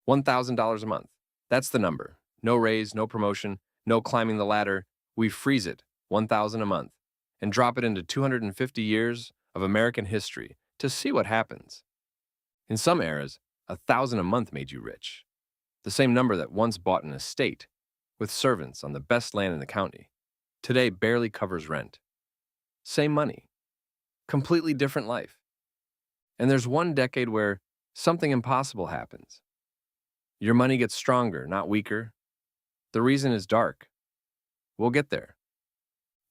$1,000 a month. That's the number. No raise, no promotion, no climbing the ladder. We freeze it, 1,000 a month, and drop it into 250 years of American history to see what happens. In some eras, 1,000 a month made you rich. The same number that once bought an estate with servants on the best land in the county today barely covers rent. Same money, completely different life. And there's one decade where something impossible happens. Your money gets stronger, not weaker. The reason is dark. We'll get there.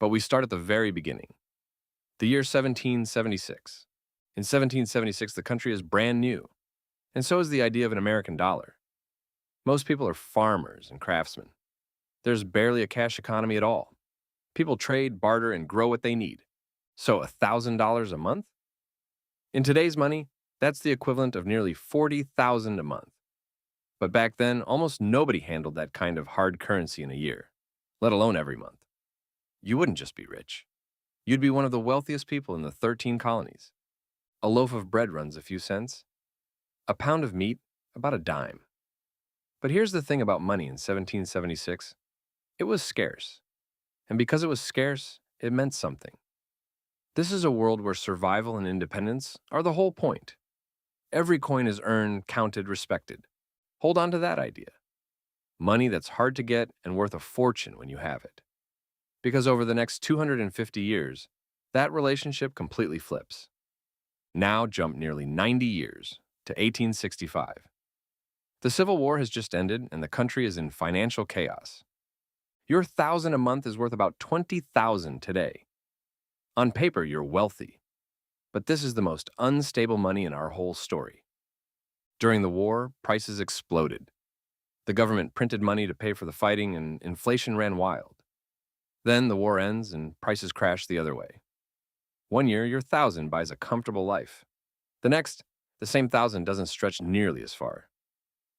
But we start at the very beginning. The year 1776. In 1776, the country is brand new, and so is the idea of an American dollar. Most people are farmers and craftsmen. There's barely a cash economy at all. People trade, barter, and grow what they need. So $1,000 a month? In today's money, that's the equivalent of nearly $40,000 a month. But back then, almost nobody handled that kind of hard currency in a year, let alone every month. You wouldn't just be rich. You'd be one of the wealthiest people in the 13 colonies. A loaf of bread runs a few cents. A pound of meat, about a dime. But here's the thing about money in 1776. It was scarce. And because it was scarce, it meant something. This is a world where survival and independence are the whole point. Every coin is earned, counted, respected. Hold on to that idea. Money that's hard to get and worth a fortune when you have it. Because over the next 250 years, that relationship completely flips. Now jump nearly 90 years to 1865. The Civil War has just ended and the country is in financial chaos. Your $1,000 a month is worth about $20,000 today. On paper, you're wealthy. But this is the most unstable money in our whole story. During the war, prices exploded. The government printed money to pay for the fighting and inflation ran wild. Then the war ends and prices crash the other way. One year, your 1,000 buys a comfortable life. The next, the same 1,000 doesn't stretch nearly as far.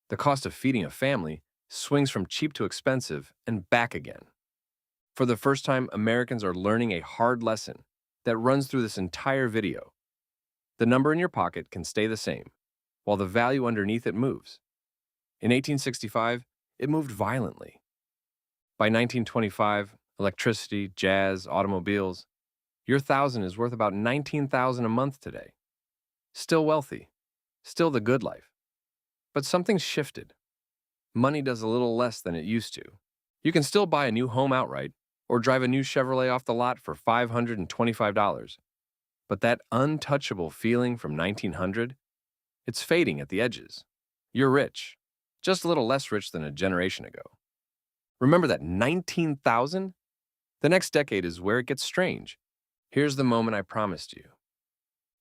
The cost of feeding a family swings from cheap to expensive and back again. For the first time, Americans are learning a hard lesson that runs through this entire video. The number in your pocket can stay the same, while the value underneath it moves. In 1865, it moved violently. By 1925, electricity, jazz, automobiles, your 1,000 is worth about $19,000 a month today. Still wealthy, still the good life. But something's shifted. Money does a little less than it used to. You can still buy a new home outright or drive a new Chevrolet off the lot for $525. But that untouchable feeling from 1900, it's fading at the edges. You're rich, just a little less rich than a generation ago. Remember that 19,000? The next decade is where it gets strange. Here's the moment I promised you.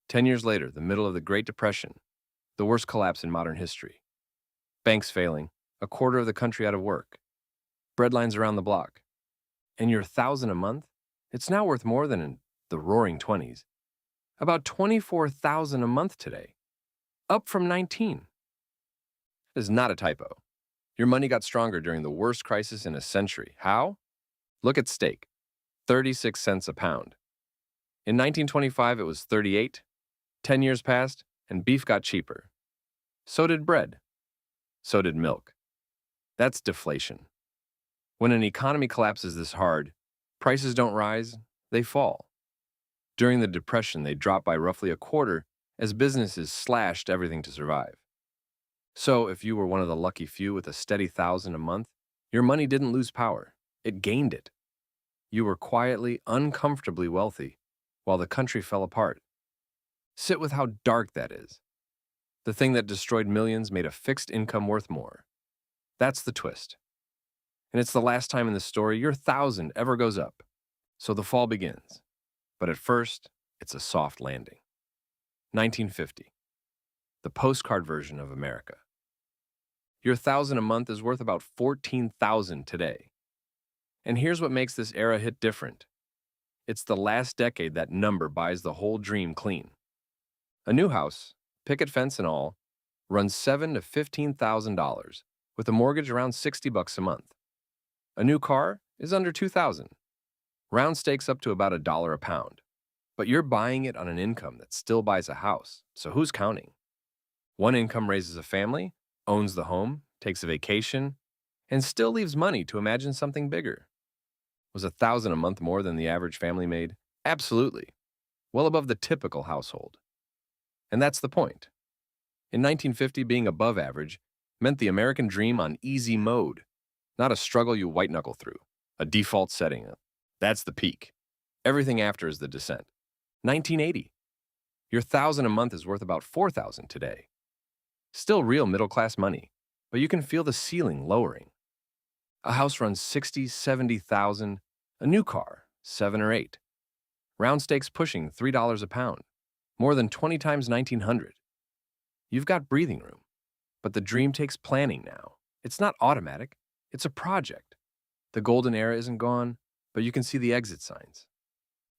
10 years later, the middle of the Great Depression, the worst collapse in modern history. Banks failing, a quarter of the country out of work, bread lines around the block. And your 1,000 a month? It's now worth more than in the Roaring Twenties. About 24,000 a month today, up from 19. That is not a typo. Your money got stronger during the worst crisis in a century. How? Look at steak, 36 cents a pound. In 1925, it was 38. 10 years passed, and beef got cheaper. So did bread. So did milk. That's deflation. When an economy collapses this hard, prices don't rise, they fall. During the Depression, they dropped by roughly a quarter as businesses slashed everything to survive. So if you were one of the lucky few with a steady 1,000 a month, your money didn't lose power, it gained it. You were quietly, uncomfortably wealthy, while the country fell apart. Sit with how dark that is. The thing that destroyed millions made a fixed income worth more. That's the twist. And it's the last time in the story your 1,000 ever goes up. So the fall begins. But at first, it's a soft landing. 1950. The postcard version of America. Your 1,000 a month is worth about 14,000 today. And here's what makes this era hit different. It's the last decade that number buys the whole dream clean. A new house, picket fence and all, runs $7,000 to $15,000 with a mortgage around $60 a month. A new car is under $2,000. Round stakes up to about $1 a pound. But you're buying it on an income that still buys a house, so who's counting? One income raises a family, owns the home, takes a vacation, and still leaves money to imagine something bigger. Was 1,000 a month more than the average family made? Absolutely. Well above the typical household. And that's the point. In 1950, being above average meant the American dream on easy mode, not a struggle you white-knuckle through, a default setting. That's the peak. Everything after is the descent. 1980. Your 1,000 a month is worth about 4,000 today. Still real middle-class money, but you can feel the ceiling lowering. A house runs 60, 70,000, a new car, 7 or 8. Round steaks pushing $3 a pound, more than 20 times 1900. You've got breathing room, but the dream takes planning now. It's not automatic, it's a project. The golden era isn't gone, but you can see the exit signs.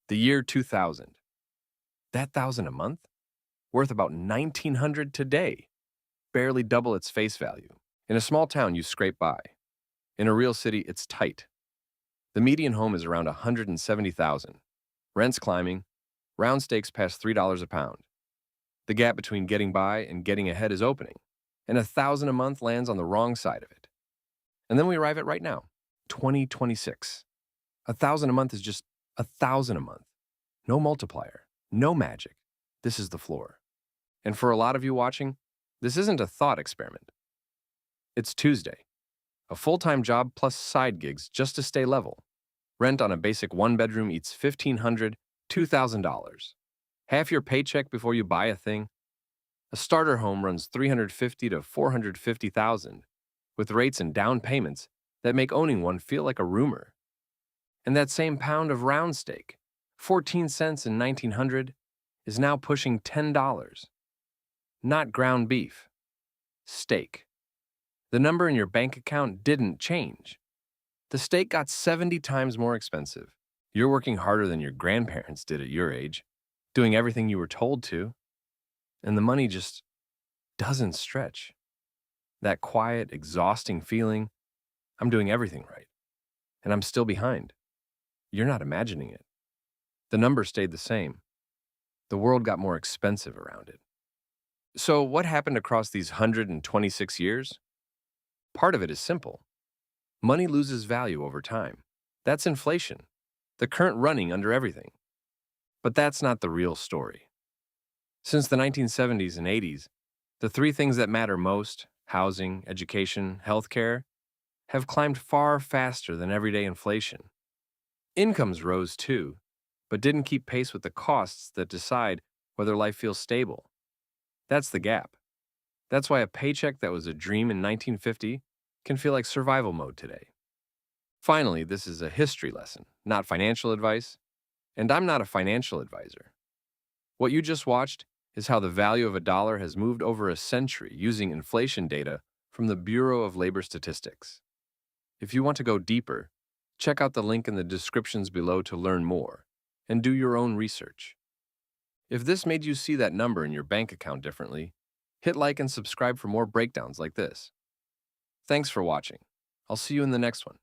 The year 2000. That 1,000 a month? Worth about 1,900 today. Barely double its face value. In a small town, you scrape by. In a real city, it's tight. The median home is around 170,000. Rents climbing. Round steaks past $3 a pound. The gap between getting by and getting ahead is opening, and 1,000 a month lands on the wrong side of it. And then we arrive at right now, 2026. 1,000 a month is just 1,000 a month. No multiplier, no magic. This is the floor. And for a lot of you watching, this isn't a thought experiment. It's Tuesday. A full-time job plus side gigs just to stay level. Rent on a basic one-bedroom eats $1,500, $2,000. Half your paycheck before you buy a thing. A starter home runs $350,000 to $450,000, with rates and down payments that make owning one feel like a rumor. And that same pound of round steak, 14 cents in 1900, is now pushing $10. Not ground beef. Steak. The number in your bank account didn't change. The steak got 70 times more expensive. You're working harder than your grandparents did at your age, doing everything you were told to, and the money just doesn't stretch. That quiet, exhausting feeling, I'm doing everything right, and I'm still behind. You're not imagining it. The number stayed the same. The world got more expensive around it. So what happened across these 126 years? Part of it is simple. Money loses value over time. That's inflation, the current running under everything. But that's not the real story. Since the 1970s and 80s, the three things that matter most, housing, education, healthcare, have climbed far faster than everyday inflation. Incomes rose too, but didn't keep pace with the costs that decide whether life feels stable. That's the gap. That's why a paycheck that was a dream in 1950 can feel like survival mode today. Finally, this is a history lesson, not financial advice, and I'm not a financial advisor. What you just watched is how the value of a dollar has moved over a century using inflation data from the Bureau of Labor Statistics. If you want to go deeper, check out the link in the descriptions below to learn more and do your own research. If this made you see that number in your bank account differently, hit like and subscribe for more breakdowns like this. Thanks for watching. I'll see you in the next one.